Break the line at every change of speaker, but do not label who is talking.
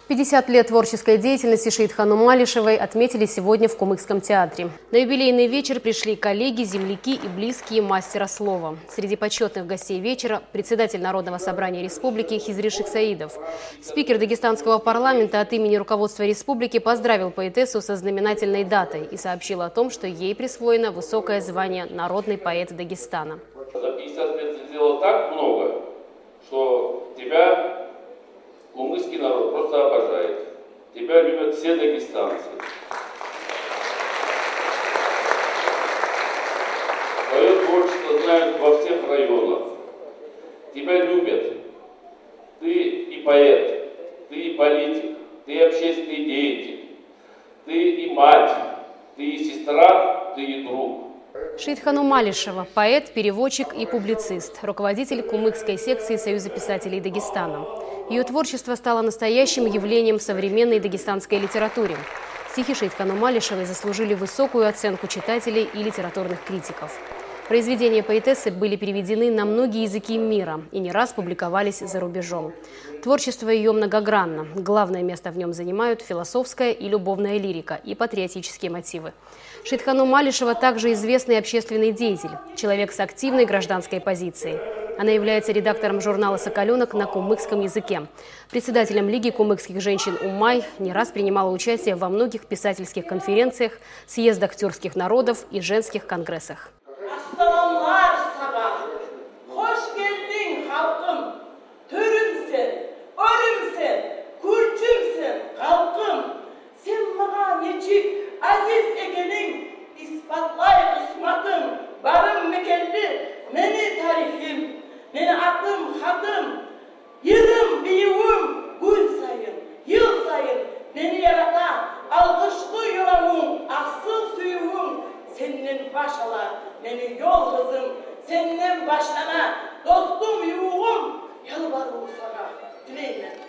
50 лет творческой деятельности Шейдхану Малишевой отметили сегодня в Кумыкском театре. На юбилейный вечер пришли коллеги, земляки и близкие мастера слова. Среди почетных гостей вечера председатель Народного собрания республики Хизришик Саидов. Спикер дагестанского парламента от имени руководства республики поздравил поэтессу со знаменательной датой и сообщил о том, что ей присвоено высокое звание «Народный поэт Дагестана».
За 50 лет ты сделал так много, что тебя кумыкский народ просто обожает. Тебя любят все дагестанцы. Твое творчество знают во всех районах. Тебя любят. Ты и поэт, ты и политик, ты и общественный деятель, ты и мать, ты и сестра, ты и друг.
Шейдхану Малишева – поэт, переводчик и публицист, руководитель Кумыкской секции Союза писателей Дагестана. Ее творчество стало настоящим явлением в современной дагестанской литературе. Стихи Шейдхану Малишевой заслужили высокую оценку читателей и литературных критиков. Произведения поэтессы были переведены на многие языки мира и не раз публиковались за рубежом. Творчество ее многогранно. Главное место в нем занимают философская и любовная лирика и патриотические мотивы. Шейдхану Малишева также известный общественный деятель, человек с активной гражданской позицией. Она является редактором журнала «Соколенок» на кумыкском языке. Председателем Лиги кумыкских женщин «Умай» не раз принимала участие во многих писательских конференциях, съездах тюркских народов и женских конгрессах.
Meni adım, hadım, yılım, büyüğüm, gün sayın, yıl sayın, beni yaratan, alkışlı yolamım, asıl suyum, senin başala, beni yol kızım, senin başlana, dostum, yuğum, yalvarım sana, dileğine.